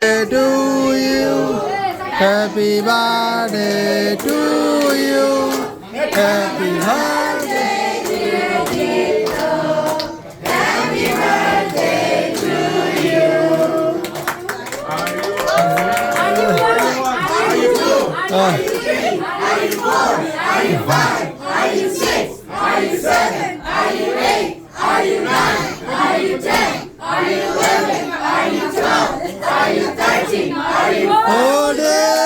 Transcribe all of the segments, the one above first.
To you, happy birthday to you, happy birthday dear Dipta, happy birthday to you. Are you 4? Are you 5? Are you 6? Are you 7? Are you 8? Are you 9? Are you 10? Are you 11? Are you 12? Are you 13? Are you 14?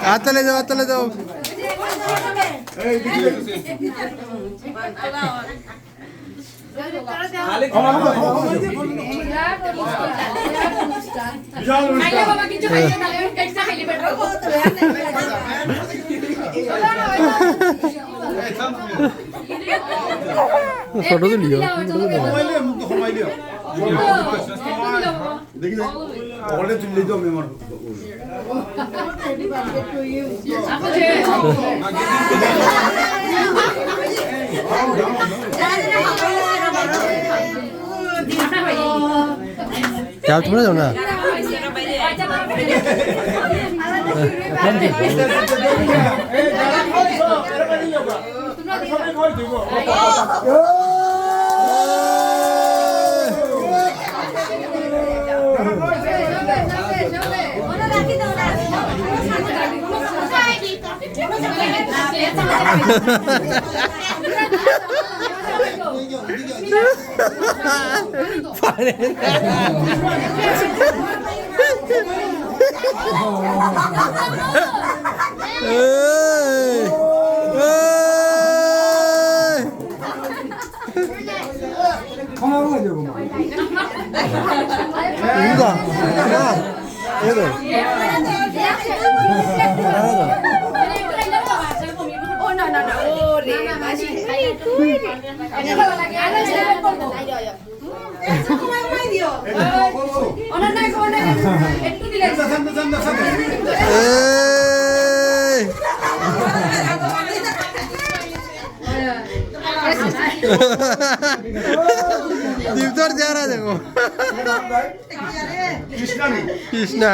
आता ले जाओ photo तो लियो देखिए already तुम ले जाओ memoir जाओ तुम जाओ ना दीपदार जा रहा है देखो कृष्णा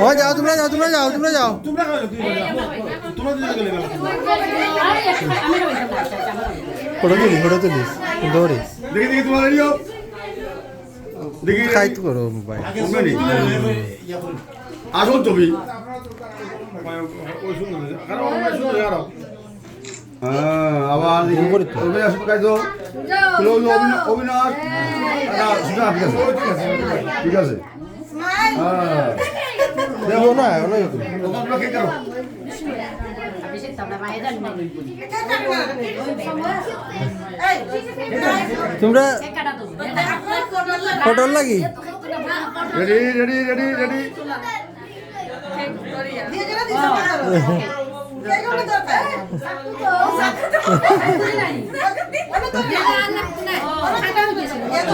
और जाओ तुम जाओ फोटो तुलिस दौड़िस देखिए तुम्हारा लियो देखिए खाई तो करो मोबाइल আসুন তুমি আবার অবিনাশ ঠিক আছে দেখো না তোমরা ফটোর লাগি রেডি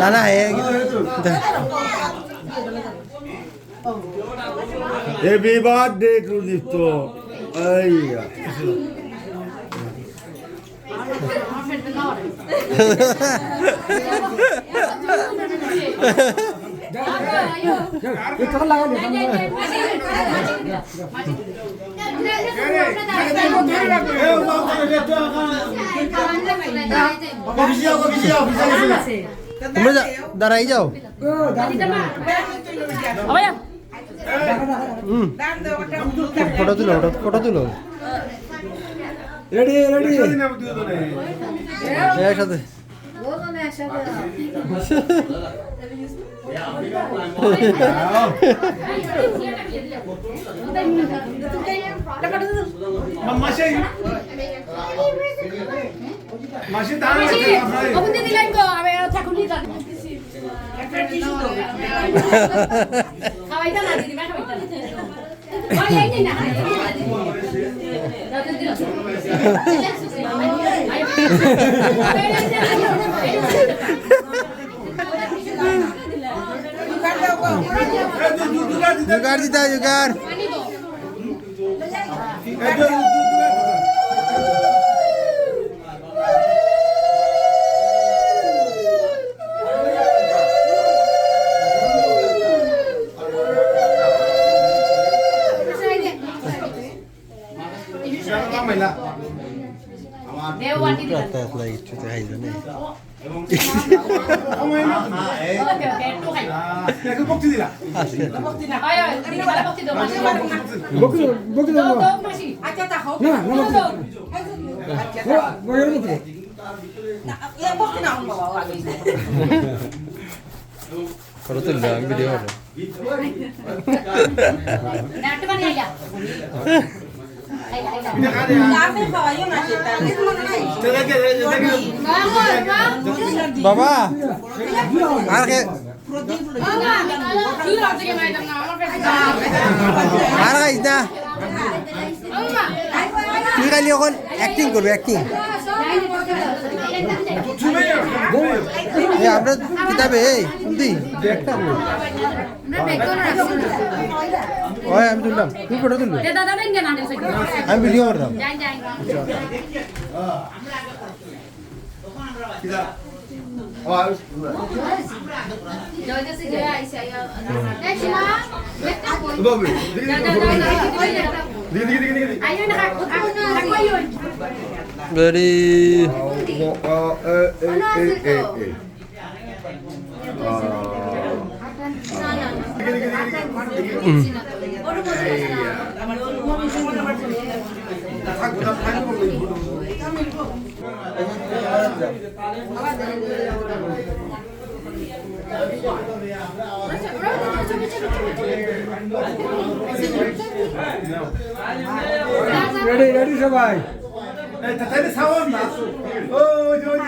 না না হ্যাপি বার্থডে টু দীপ্ত এই তোমরা দাঁড়াই যাও ফটো তুলো ফটো তুলো রেডি রেডি একসাথে মাসি দাঁড়া ওখানে দিলেন গো আমি থাকুন নি জানি খাওয়াইতা না দিদি মা খাওয়াইতা ওই এই না जुगाड़ दीता जुगाड़ Kalau tu dah video ada. Baba, harga. Harga isna. Ini kali aku acting kuru acting. Ya, abad kita be, nanti. Oh, I'm dulu. Ini foto dulu. I'm video orang. Dari ready ready সবাই এই তাতে sound না ও জোরি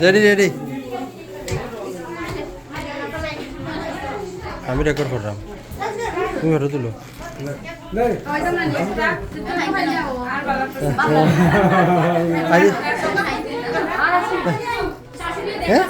ready ready. আমি record করলাম তুমি photo তুলো হ্যাঁ